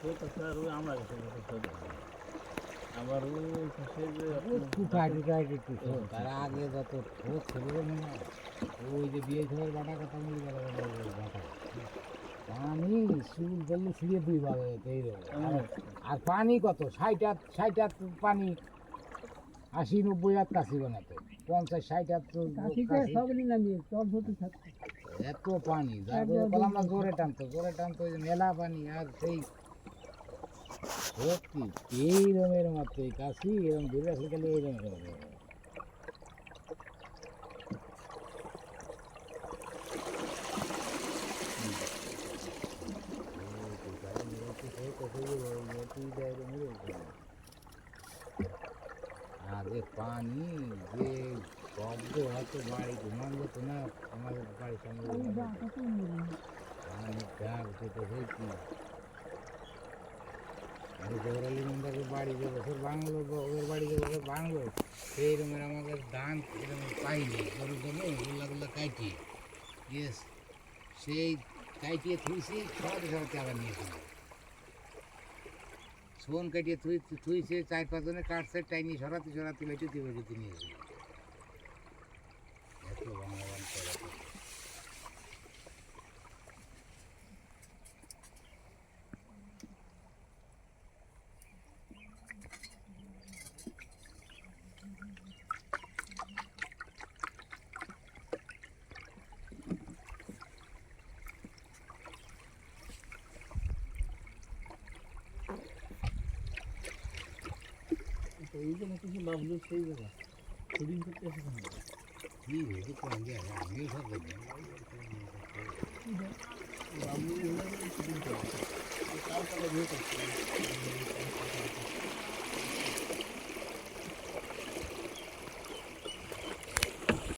আর ওই আমরা গেছে আবার ওই পাশে যে তার আগে যত ঠোঁট ছিল মনে হয় ওই যে বিয়ে ঝড়ের বাটা কথা বলি বাটা পানি চুল করলে ছিঁড়ে দুই ভাবে আর পানি কত 60 পানি 80-90 হাত কাশি বানাতো 50-60 এত পানি যার বললাম না জোরে টানতো ওই যে মেলা পানি আর সেই সত্যি এইরমের মতো এই কাশি এরম ঘুরে আসলে গেলে এইরকম হবে আগে পানি যে শব্দ হয়তো বাড়ি ঘুমান যেত না আমাদের বাড়ির সামনে পানি ডাক যেতে হয়েছি আমি গৌরালি মন্দাকে বাড়ি যে বছর বাংলো ওদের বাড়ি যে বছর বাংলো সেই রকমের আমাদের ধান এরকম পাইনি গরু গেলে গোল্লা কাটিয়ে ইয়েস সেই কাটিয়ে থুইছি সরাতে আবার নিয়েছিল সোন কাটিয়ে থুইছে 4-5 জনে কাটছে টাইনি সরাতে বেঁচে নিয়েছে এত বাংলা গান করে এই যে কিছু বাবলু সেই জায়গা শুটিং করতে এসেছে কি হয়েছে কোন জায়গায় আমিও সব দেখলাম বাবলু শুটিং করে কাল কালে ভিউ করছে